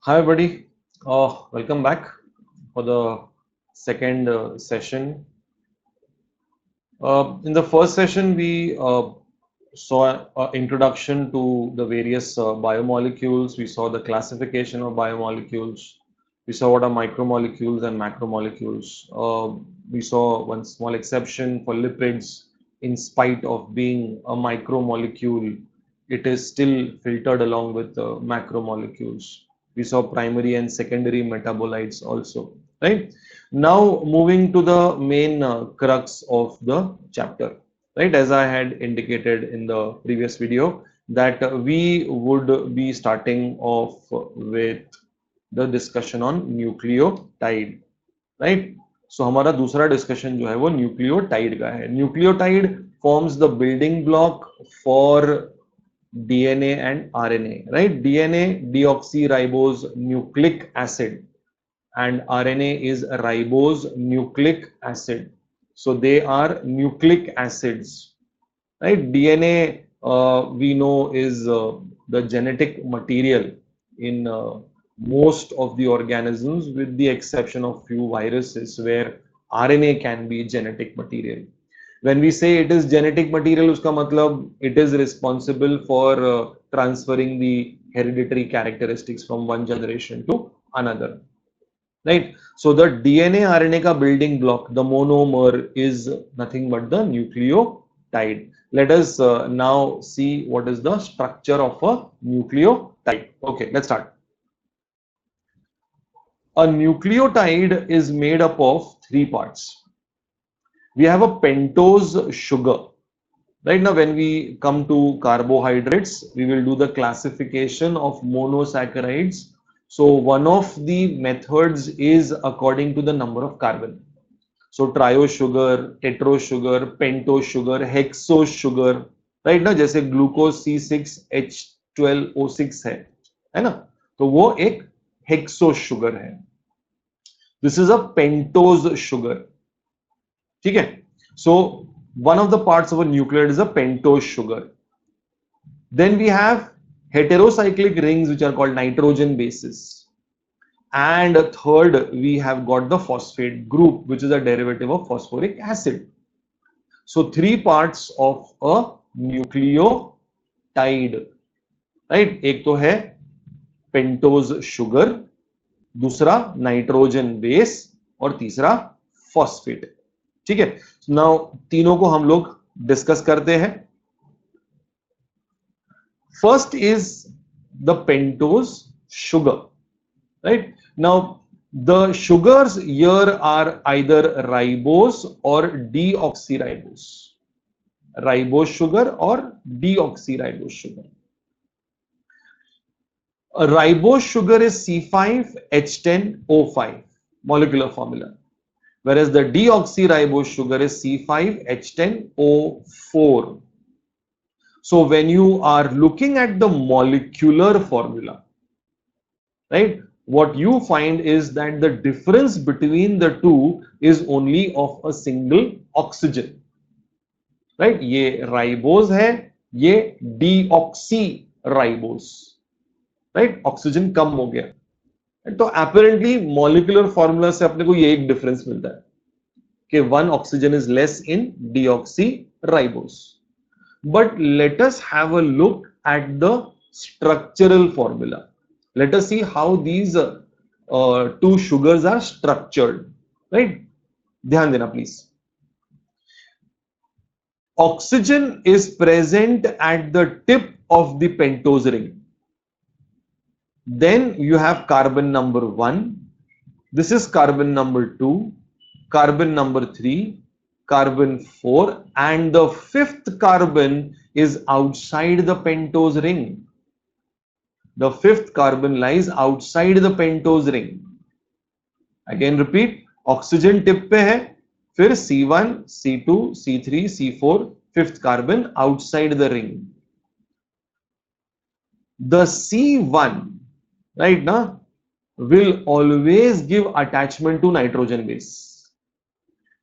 Hi, everybody. Welcome back for the second session. In the first session, we saw an introduction to the various biomolecules. We saw the classification of biomolecules. We saw what are micromolecules and macromolecules. We saw one small exception for lipids. In spite of being a micromolecule, it is still filtered along with macromolecules. We saw primary and secondary metabolites also, right? Now moving to the main crux of the chapter, right? As I had indicated in the previous video, that we would be starting off with the discussion on nucleotide, right? So हमारा दूसरा discussion जो है वो nucleotide का है. Nucleotide forms the building block for DNA and RNA, right? DNA deoxyribose nucleic acid and RNA is ribose nucleic acid. So they are nucleic acids, right? DNA we know is the genetic material in most of the organisms, with the exception of few viruses where RNA can be genetic material. When we say it is genetic material, uska matlab it is responsible for transferring the hereditary characteristics from one generation to another. Right. So the DNA RNA ka building block, the monomer, is nothing but the nucleotide. Let us now see what is the structure of a nucleotide. Okay, let's start. A nucleotide is made up of three parts. We have a pentose sugar. Right now, when we come to carbohydrates, we will do the classification of monosaccharides. So one of the methods is according to the number of carbon. So trio sugar, tetro sugar, pentose sugar, hexose sugar, right ना, जैसे glucose C6H12O6 है ना, तो वो एक hexose sugar है. This is a pentose sugar. ठीक है. So one of the parts of a nucleotide is a pentose sugar. Then we have heterocyclic rings which are called nitrogen bases. And third, we have got the phosphate group, which is a derivative of phosphoric acid. So three parts of a nucleotide, right? एक तो है pentose sugar, दूसरा nitrogen base और तीसरा phosphate. ठीक है. Now तीनों को हम लोग डिस्कस करते हैं. First is the pentose sugar, right? Now, the sugars here are either ribose or deoxyribose. Ribose sugar or deoxyribose sugar. A ribose sugar is C5H10O5 molecular formula, whereas the deoxyribose sugar is C5H10O4. So when you are looking at the molecular formula, right, what you find is that the difference between the two is only of a single oxygen, right? ये ribose है, ये deoxyribose, right? Oxygen कम हो गया. तो apparently molecular formula से अपने को ये एक difference मिलता है कि one oxygen is less in deoxyribose. But let us have a look at the structural formula. Let us see how these two sugars are structured, right? ध्यान देना please. Oxygen is present at the tip of the pentose ring. Then you have carbon number 1. This is carbon number 2, carbon number 3, carbon 4, and the fifth carbon is outside the pentose ring. The fifth carbon lies outside the pentose ring. Again repeat, oxygen tip पे है, फिर C1, C2, C3, C4, fifth carbon outside the ring. The C1, right now, will always give attachment to nitrogen base,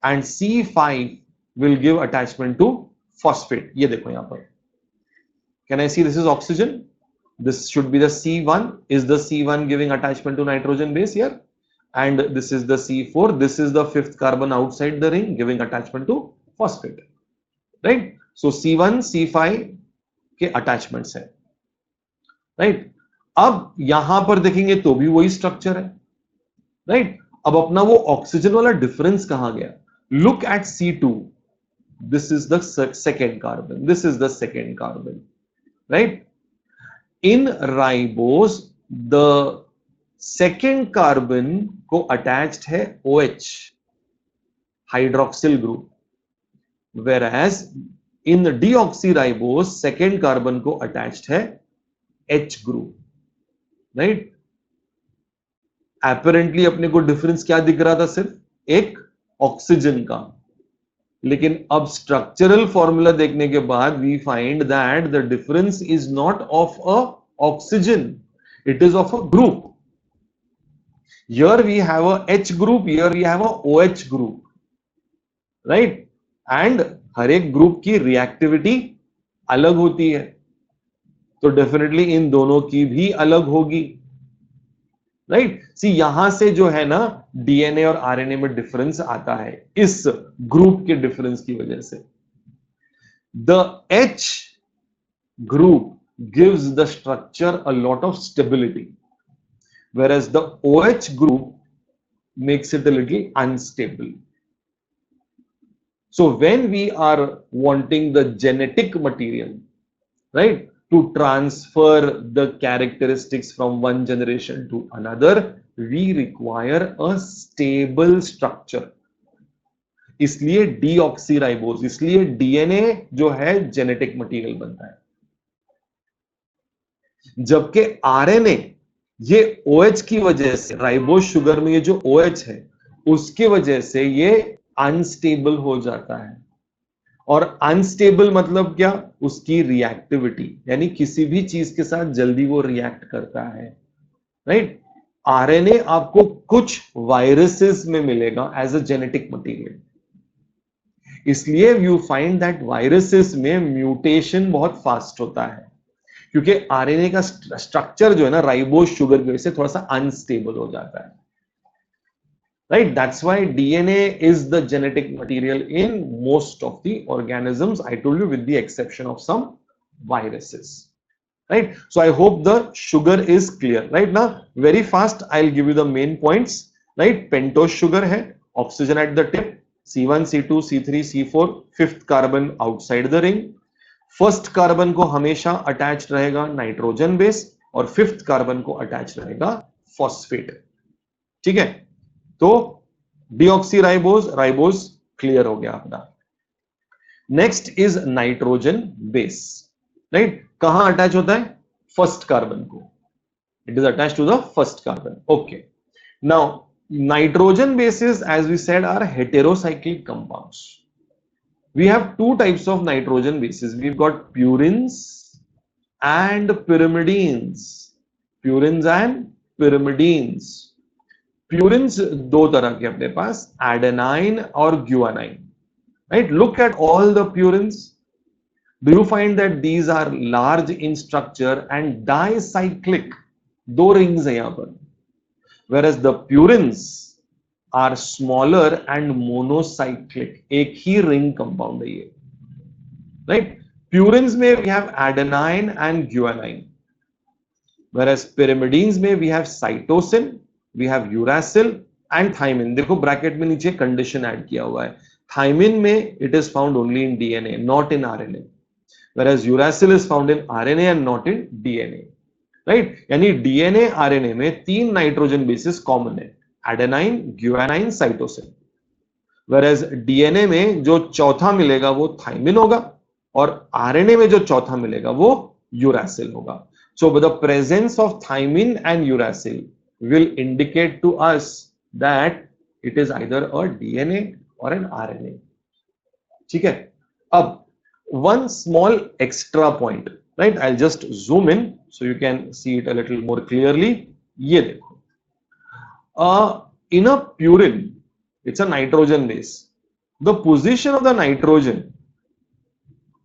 and C5 will give attachment to phosphate. ये देखो यहाँ पर. Can I see this is oxygen? This should be the C1. Is the C1 giving attachment to nitrogen base here? And this is the C4. This is the fifth carbon outside the ring giving attachment to phosphate. Right? So C1, C5 के attachments है. Right? अब यहां पर देखेंगे तो भी वही structure है. Right? अब अपना वो ऑक्सीजन वाला डिफरेंस कहां गया? Look at C2. This is the second carbon. This is the second carbon. Right? In ribose, the second carbon को attached है OH, hydroxyl group, whereas in deoxyribose, second carbon को attached है H group, right? Apparently अपने को difference क्या दिख रहा था? सिर्फ एक ऑक्सीजन का, लेकिन अब स्ट्रक्चरल फॉर्मूला देखने के बाद we find that the difference is not of a oxygen, it is of a group. Here we have a H group, here we have a OH group, right? And हर एक group की reactivity अलग होती है, तो definitely in दोनों की भी अलग होगी, राइट? सी यहां से जो है ना डीएनए और आरएनए में डिफरेंस आता है इस ग्रुप के डिफरेंस की वजह से. The H group gives the structure a lot of stability, whereas the OH group makes it a little unstable. So when we are wanting the genetic material, right, to transfer the characteristics from one generation to another, we require a stable structure. इसलिए deoxyribose, इसलिए DNA जो है genetic material बनता है, जबकि RNA ये OH की वजह से, राइबोज शुगर में ये जो OH है उसकी वजह से ये अनस्टेबल हो जाता है. और अनस्टेबल मतलब क्या? उसकी रिएक्टिविटी, यानी किसी भी चीज के साथ जल्दी वो रिएक्ट करता है, राइट? आरएनए आपको कुछ वायरसेस में मिलेगा एज अ जेनेटिक मटेरियल, इसलिए यू फाइंड दैट वायरसेस में म्यूटेशन बहुत फास्ट होता है, क्योंकि आरएनए का स्ट्रक्चर जो है ना राइबोज शुगर की वजह से थोड़ा सा अनस्टेबल हो जाता है, right? That's why DNA is the genetic material in most of the organisms, I told you, with the exception of some viruses, right? So I hope the sugar is clear. Right now very fast I'll give you the main points, right? Pentose sugar है, oxygen at the tip, C1 C2 C3 C4, fifth carbon outside the ring. First carbon को हमेशा attach रहेगा nitrogen base और fifth carbon को attach रहेगा phosphate. ठीक है, तो डीऑक्सीराइबोज, राइबोज क्लियर हो गया अपना. Next is nitrogen base, right? कहां अटैच होता है? फर्स्ट कार्बन को. It is attach to the first carbon. Okay, now nitrogen bases as we said are heterocyclic compounds. We have two types of nitrogen bases. We've got purines and pyrimidines. Purines and pyrimidines. Purines दो तरह के अपने पास, adenine और guanine. Right? Look at all the purines. Do you find that these are large in structure and dicyclic? दो rings हैं यहाँ पर. Whereas the purines are smaller and monocyclic. एक ही ring compound है ये, right? Purines में we have adenine and guanine, whereas pyrimidines में we have cytosine, we have uracil and thymine. देखो ब्रैकेट में नीचे कंडीशन ऐड किया हुआ है. Thymine में it is found only in DNA, not in RNA, whereas uracil is found in RNA and not in DNA, right? यानी DNA RNA में तीन नाइट्रोजन बेसिस कॉमन है, एडेनाइन, ग्यूएनाइन, साइटोसिन. whereas डीएनए में जो चौथा मिलेगा वो थाइमिन होगा और आरएनए में जो चौथा मिलेगा वो यूरासिल होगा. So the presence of thymine and uracil will indicate to us that it is either a DNA or an RNA. ठीक है, अब one small extra point, right? I'll just zoom in so you can see it a little more clearly. ये देखो, in a purine, it's a nitrogen base. The position of the nitrogen,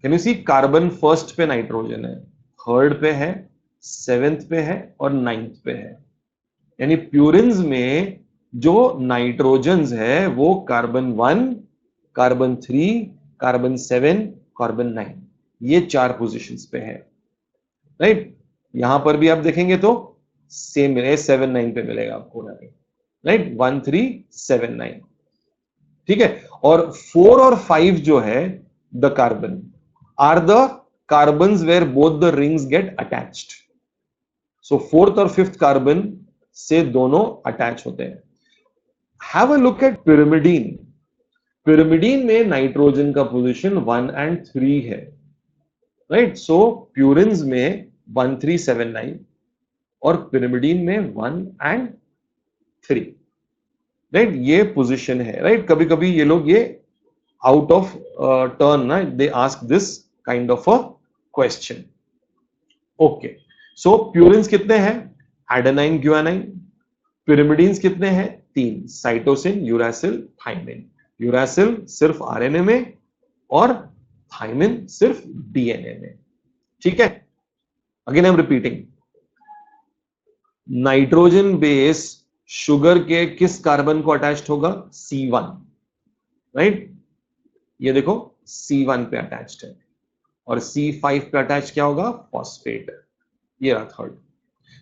can you see carbon first पे nitrogen है, third पे है, 7th पे है और 9th पे है। यानी प्यूरिन्स में जो नाइट्रोजन्स है वो कार्बन 1, कार्बन 3, कार्बन 7, कार्बन 9, ये 4 पोजीशंस पे है, राइट। यहां पर भी आप देखेंगे तो सेम मिलेगा, 7 9 पे मिलेगा आपको, राइट, 1 3 7 9, ठीक है। और 4 और 5 जो है the carbon are the carbons where both the rings get attached. So 4th और 5th कार्बन से दोनों अटैच होते हैं। Have a look at pyrimidine. Pyrimidine में नाइट्रोजन का पोजीशन 1 and 3 है, राइट। सो प्यूरिन्स में 1 3 7 9 और पिरिमिडीन में 1 and 3, राइट। ये पोजीशन है, राइट। कभी कभी ये लोग ये आउट ऑफ टर्न ना, they ask this kind of a question. Okay, so purines कितने हैं? एडेनाइन, ग्यूएनाइन। पिरिमिडीन्स कितने हैं? 3, साइटोसिन, यूरासिल, थाइमिन। यूरासिल सिर्फ आरएनए में और थाइमिन सिर्फ डीएनए में, ठीक है। Again I am repeating, nitrogen base sugar के किस कार्बन को अटैच्ड होगा? C1, right. ये देखो C1 पे अटैच्ड है और C5 पे अटैच क्या होगा? फॉस्फेट। ये रहा third.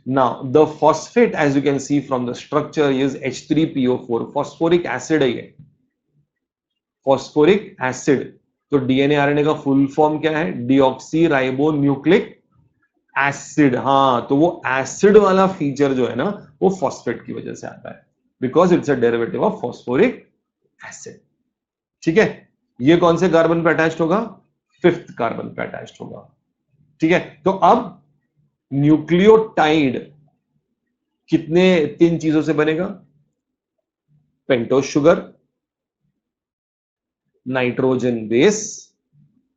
Now the phosphate as you can see from the structure is H3PO4, phosphoric acid है ये, फॉस्फोरिक एसिड। तो डीएनए आरएनए का फुल फॉर्म क्या है? Deoxyribonucleic acid. हाँ, तो वो एसिड वाला फीचर जो है ना वो फॉस्फेट की वजह से आता है, because it's a derivative of phosphoric acid, ठीक है। ये कौन से कार्बन पे अटैच्ड होगा? 5th कार्बन पे अटैच्ड होगा, ठीक है। तो अब न्यूक्लियोटाइड कितने 3 चीजों से बनेगा? Pentose sugar, nitrogen base,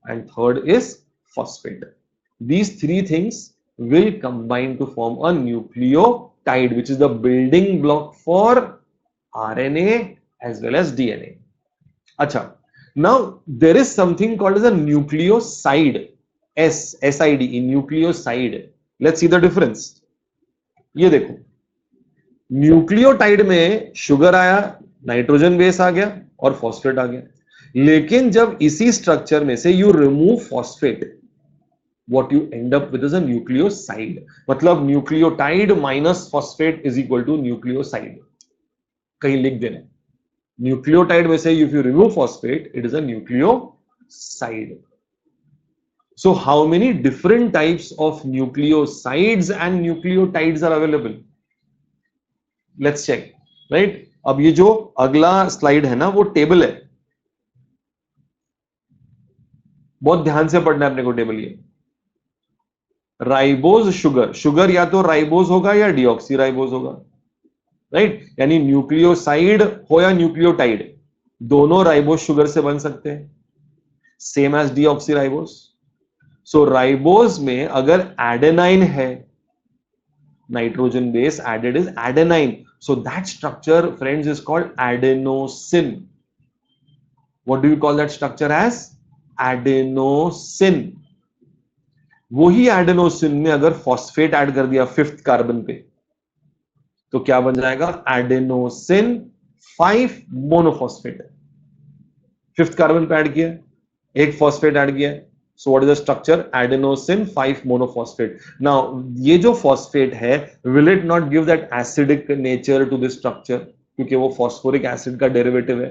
and third is phosphate. These 3 things will combine to form a nucleotide, which is the building block for RNA as well as DNA. Acha, now there is something called as a nucleoside, SID, in nucleoside. Let's see the difference. ये देखो, nucleotide में sugar आया, nitrogen base आ गया और phosphate आ गया। लेकिन जब इसी स्ट्रक्चर में से you remove phosphate, what you end up with is a nucleoside. मतलब nucleotide minus phosphate is equal to nucleoside. कहीं लिख देना, न्यूक्लियोटाइड में से if you remove phosphate it is a nucleoside. So how many different types of nucleosides and nucleotides are available? Let's check, right? अब ये जो अगला स्लाइड है ना वो टेबल है, बहुत ध्यान से पढ़ना है अपने को टेबल। ये राइबोज शुगर, शुगर या तो राइबोज होगा या डीऑक्सी राइबोज होगा, राइट। यानी न्यूक्लियोसाइड हो या न्यूक्लियोटाइड, दोनों राइबोज शुगर से बन सकते हैं, same as deoxyribose. So ribose में अगर एडेनाइन है, nitrogen base added is adenine, so that structure friends is called adenosine. What do you call that structure as? Adenosine. वही एडेनोसिन में अगर फॉस्फेट ऐड कर दिया 5th कार्बन पे तो क्या बन जाएगा? Adenosine 5 monophosphate. 5th कार्बन पे ऐड किया, एक फॉस्फेट ऐड किया, so what is the structure? Adenosine 5 monophosphate. Now ये जो फॉस्फेट है will it not give that acidic nature to this structure, क्योंकि वो फॉस्फोरिक एसिड का डेरिवेटिव है,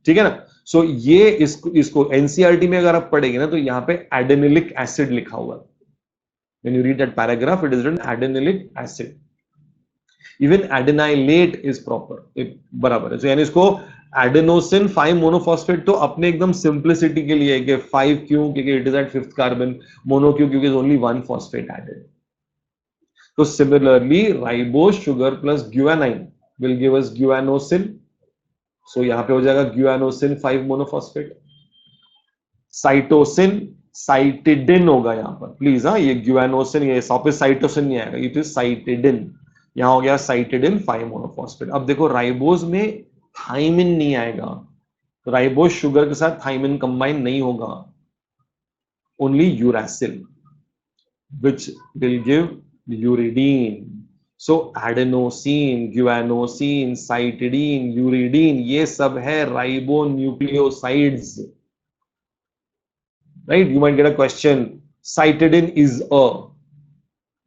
ठीक है ना। सो ये इसको एनसीईआरटी में अगर आप पढ़ेंगे ना तो यहां पे एडेनिलिक एसिड लिखा हुआ है। When you read that paragraph, it is written adenylate acid. Even adenylate is proper, बराबर है। So यानी इसको एडेनोसिन 5 मोनोफॉस्फेट तो अपने एकदम सिंप्लिसिटी के लिए कि 5 क्यों, क्योंकि it is at 5th carbon, mono क्यों, क्योंकि ओनली 1 फॉस्फेट एडेड। तो similarly ribose sugar plus guanine will give us guanosine. So यहां पे हो जाएगा ग्यूएनोसिन 5 मोनोफॉस्फेट। साइटोसिन, साइटिडिन होगा यहां पर, प्लीज। हाँ, ये ग्यूएनोसिन, ये साइटोसिन नहीं आएगा, इट इज साइटिडिन। यहां हो गया साइटिडिन 5 मोनोफॉस्फेट। अब देखो राइबोज में थाइमिन नहीं आएगा, तो राइबोज शुगर के साथ थाइमिन कंबाइन नहीं होगा, only uracil, which will give uridine. So adenosine, guanosine, cytidine, uridine, ये सब है ribonucleosides. Right, you might get a question, cytidine is a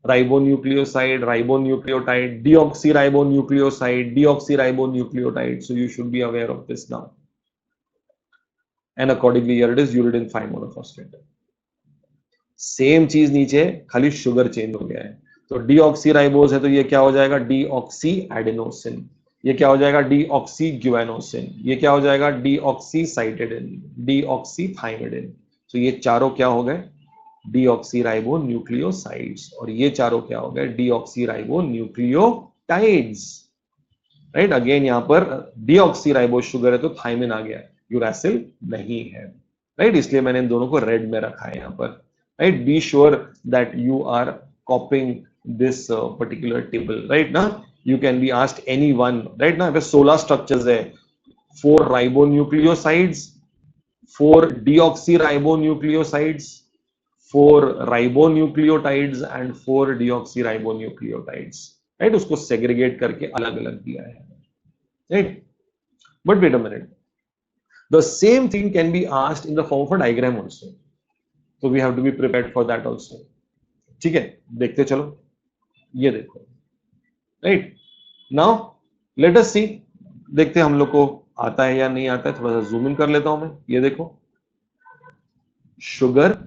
ribonucleoside, ribonucleotide, deoxyribonucleoside, deoxyribonucleotide. So you should be aware of this now. And accordingly, here it is uridine 5-monophosphate. Same चीज नीचे, खाली sugar change हो गया है। तो deoxyribose है तो ये क्या हो जाएगा, डीऑक्सी एडेनोसिन। ये क्या हो जाएगा, डीऑक्सी ग्यूएनोसिन। ये क्या हो जाएगा, डीऑक्सी साइटिडिन, डीऑक्सी थाइमिडिन। तो ये चारों क्या हो गए, डीऑक्सीराइबो न्यूक्लियोसाइड्स। और ये चारों क्या हो गए, डीऑक्सीराइबो न्यूक्लियोटाइड्स। राइट, अगेन यहां पर डीऑक्सीराइबो शुगर है तो थाइमिन आ गया, यूरासिल नहीं है। राइट, इसलिए मैंने इन दोनों को रेड में रखा है यहां पर। Right, be sure that you are copying this particular table. Right ना, you can be asked any one. Right ना, 16 स्ट्रक्चर्स है, 4 ribonucleosides, 4 deoxyribonucleosides, 4 ribonucleotides and 4 deoxyribonucleotides। Right, उसको सेग्रीगेट करके अलग अलग दिया है। Right, but wait a minute, the same thing can be asked in the form of a diagram also, तो we have to be prepared for that also. ठीक है, देखते चलो, ये देखो। राइट, नाउ लेट अस सी, देखते हम लोग को आता है या नहीं आता है। थोड़ा सा जूम इन कर लेता हूं मैं। ये देखो, शुगर,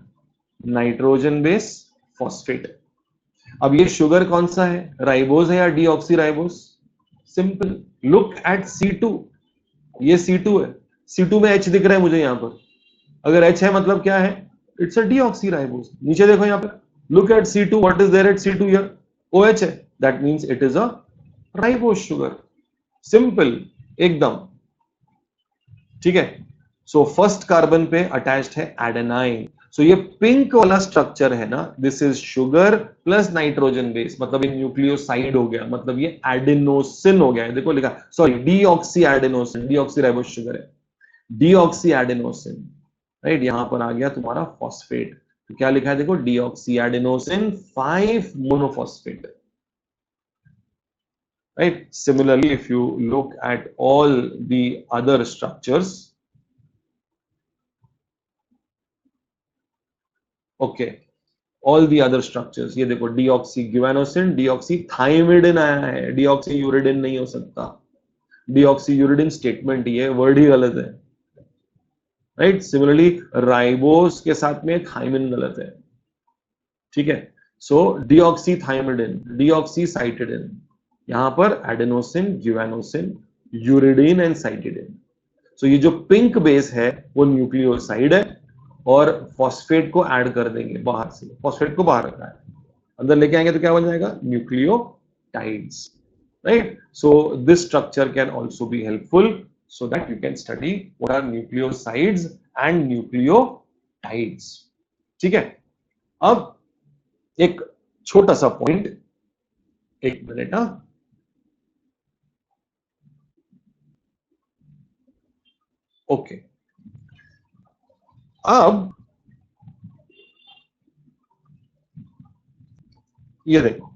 नाइट्रोजन बेस, फॉस्फेट। अब ये शुगर कौन सा है, राइबोज है या deoxy ribose? Simple, look at C2। ये C2 है, C2 में H दिख रहा है मुझे यहां पर। अगर H है मतलब क्या है, इट्स अ डीऑक्सी राइबोज। नीचे देखो यहां पर, look at C2, what is there at C2 here, OH है, that means it is a ribose sugar. Simple एकदम। ठीक है, सो फर्स्ट कार्बन पे अटैच्ड है एडेनाइन। सो ये पिंक वाला स्ट्रक्चर है ना, this is sugar plus nitrogen base, मतलब ये न्यूक्लियोसाइड हो गया, मतलब ये एडेनोसिन हो गया है। देखो लिखा, sorry, deoxy adenosine, deoxy ribose sugar है, डीऑक्सी एडेनोसिन। राइट, यहां पर आ गया तुम्हारा फॉस्फेट, तो क्या लिखा है देखो, deoxy adenosine 5 monophosphate. Right, similarly if you look at all the other structures, okay, all the other structures, ये देखो, डीऑक्सी ग्यूएनोसिन, डीऑक्सी थाइमिडिन आया है, डीऑक्सी यूरिडिन नहीं हो सकता। डीऑक्सी यूरिडिन स्टेटमेंट, ये वर्ड ही गलत है। राइट, सिमिलरली राइबोस के साथ में थाइमिन गलत है। ठीक है, सो डीऑक्सी थाइमिडिन, डीऑक्सी साइटिडिन, यहां पर एडेनोसिन, ग्यूएनोसिन, यूरिडिन एंड साइटिडिन। सो ये जो पिंक बेस है वो न्यूक्लियोसाइड है, और फॉस्फेट को ऐड कर देंगे बाहर से, फॉस्फेट को बाहर रखा है, अंदर लेके आएंगे तो क्या बन जाएगा, nucleotides. Right, so this structure can also be helpful so that you can study what are nucleosides and nucleotides। ठीक है, अब एक छोटा सा पॉइंट, एक मिनट, हाँ, ओके। अब ये देखो,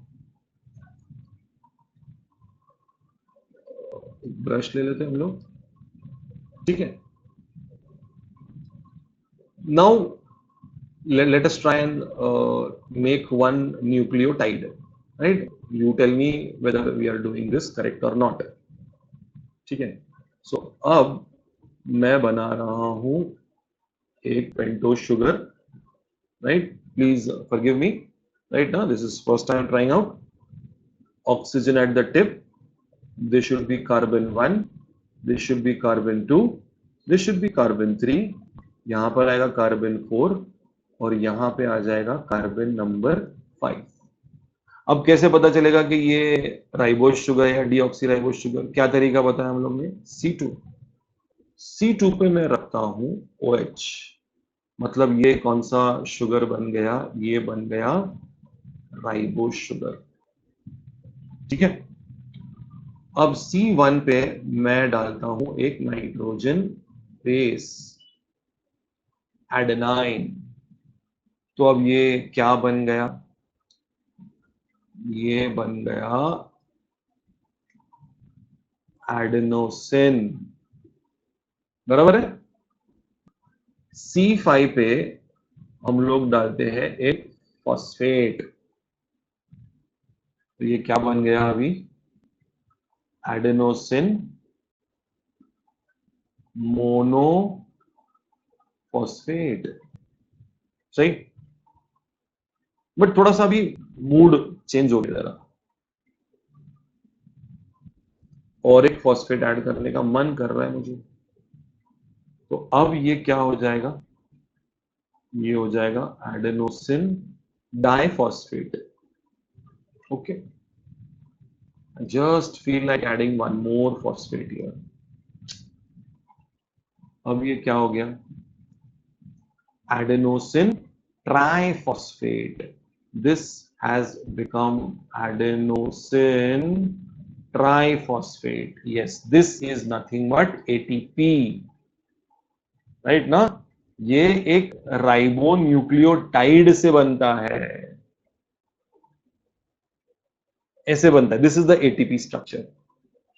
ब्रश ले लेते हैं हम लोग। ठीक है, now let us try and make one nucleotide। Right, you tell me whether we are doing this correct or not। ठीक है, सो अब मैं बना रहा हूं एक pentose sugar. Right, please forgive me। right now this is first time trying out, oxygen at the tip, this should be carbon 1, this should be carbon 2, this should be carbon 3, यहां पर आएगा कार्बन 4, और यहां पे आ जाएगा carbon number 5। अब कैसे पता चलेगा कि ये राइबोज शुगर है या डीऑक्सी राइबोज शुगर? क्या तरीका बताया हम लोग ने, C2। C2 पे मैं रखता हूं OH, मतलब ये कौन सा शुगर बन गया, ये बन गया राइबोज शुगर। ठीक है, अब C1 पे मैं डालता हूं एक नाइट्रोजन बेस, एडेनाइन। तो अब ये क्या बन गया, ये बन गया एडेनोसिन, बराबर है। C5 पे हम लोग डालते हैं एक फॉस्फेट, तो ये क्या बन गया अभी, एडेनोसिन मोनोफॉस्फेट, सही। बट थोड़ा सा भी मूड चेंज हो गया जरा, और एक फॉस्फेट ऐड करने का मन कर रहा है मुझे। तो अब ये क्या हो जाएगा, ये हो जाएगा adenosine diphosphate. Okay, just feel like adding one more phosphate here. अब ये क्या हो गया, adenosine triphosphate. This has become adenosine triphosphate. Yes, this is nothing but ATP, right ना। ये एक राइबो न्यूक्लियोटाइड से बनता है, ऐसे बनता है। This is the ATP structure,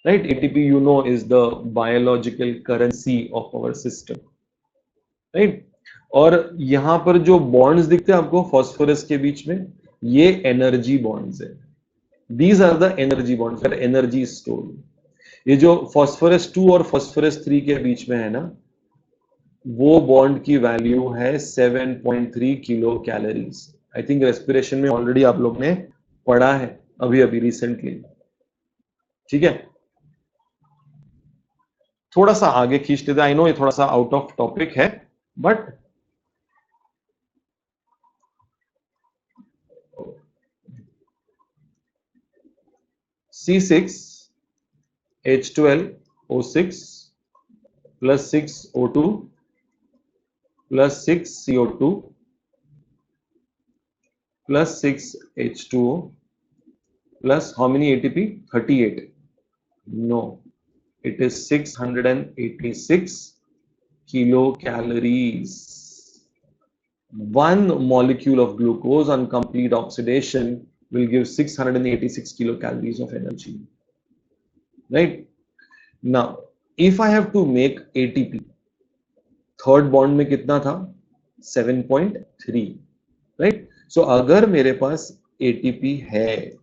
right. ATP you know is the biological currency of our system, right. और यहां पर जो बॉन्ड्स दिखते हैं आपको फॉस्फोरस के बीच में, ये एनर्जी बॉन्ड्स है। These are the energy bonds, for energy store. ये जो फॉस्फोरस 2 और फॉस्फोरस 3 के बीच में है ना, वो बॉन्ड की वैल्यू है 7.3 kilo calories. I think respiration में ऑलरेडी आप लोग ने पढ़ा है अभी अभी रिसेंटली, ठीक है। थोड़ा सा आगे खींच लेते, आई नो ये थोड़ा सा आउट ऑफ टॉपिक है, but C6H12O6 plus 6O2 plus 6CO2 plus 6H2O plus how many ATP? 38. No, it is 686 kilocalories. One molecule of glucose on complete oxidation will give 686 kilocalories of energy. Right? Now, if I have to make ATP, third bond में कितना था, 7.3, right. सो अगर मेरे पास ATP है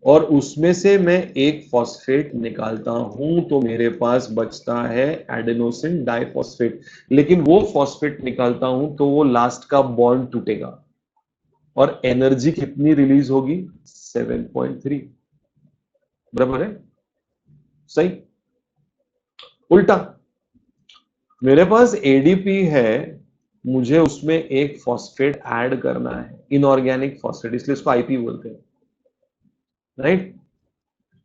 और उसमें से मैं एक फॉस्फेट निकालता हूं, तो मेरे पास बचता है एडेनोसिन डाइफॉस्फेट। लेकिन वो फॉस्फेट निकालता हूं तो वो लास्ट का बॉन्ड टूटेगा और एनर्जी कितनी रिलीज होगी, 7.3, बराबर है, सही। उल्टा, मेरे पास एडीपी है, मुझे उसमें एक फॉस्फेट ऐड करना है, इनऑर्गेनिक फॉस्फेट, इसलिए इसको आईपी बोलते हैं, राइट।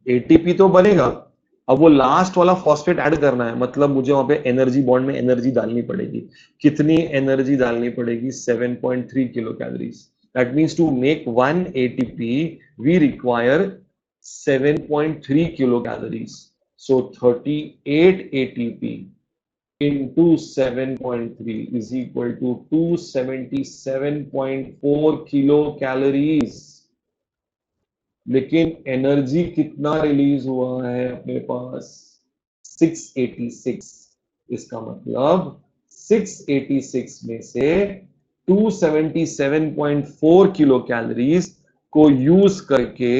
एटीपी तो बनेगा, अब वो लास्ट वाला फॉस्फेट ऐड करना है, मतलब मुझे वहां पे एनर्जी बॉन्ड में एनर्जी डालनी पड़ेगी। कितनी एनर्जी डालनी पड़ेगी, 7.3 kilocalories. That means to make 1 ATP we require 7.3 kilocalories. So 38 ATP into 7.3 is equal to 277.4 kilocalories. लेकिन एनर्जी कितना रिलीज हुआ है अपने पास, 686। इसका मतलब 686 में से 277.4 किलो कैलोरीज को यूज करके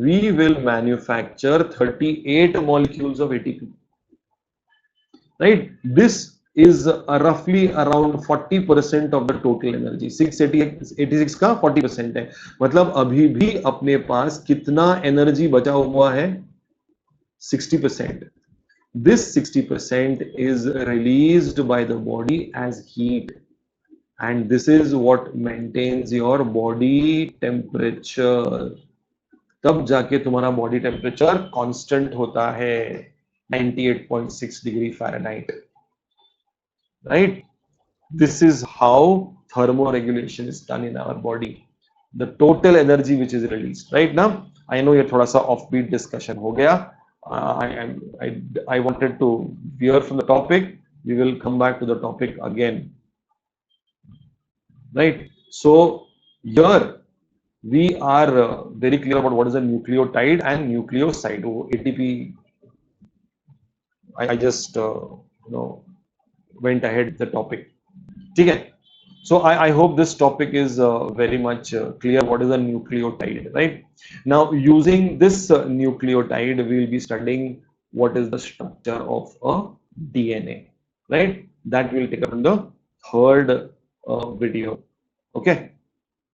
we will manufacture 38 molecules of ATP, right? This is roughly around 40% of the total energy। 686 का 40% है, मतलब अभी भी अपने पास कितना एनर्जी बचा हुआ है, 60%। This 60% is released by the body as heat, and this is what maintains your body temperature। तब जाके तुम्हारा बॉडी टेम्परेचर कांस्टेंट होता है 98.6 degree Fahrenheit, right? This is how thermoregulation is done in our body. The total energy which is released, right? Now, I know ये थोड़ा सा offbeat discussion हो गया. I wanted to veer from the topic. We will come back to the topic again, right? So here we are very clear about what is a nucleotide and nucleoside. Oh, ATP, I just went ahead with the topic. Okay. So I hope this topic is very much clear what is a nucleotide, right? Now, using this nucleotide, we will be studying what is the structure of a DNA, right? That we'll take up in the third video. Okay.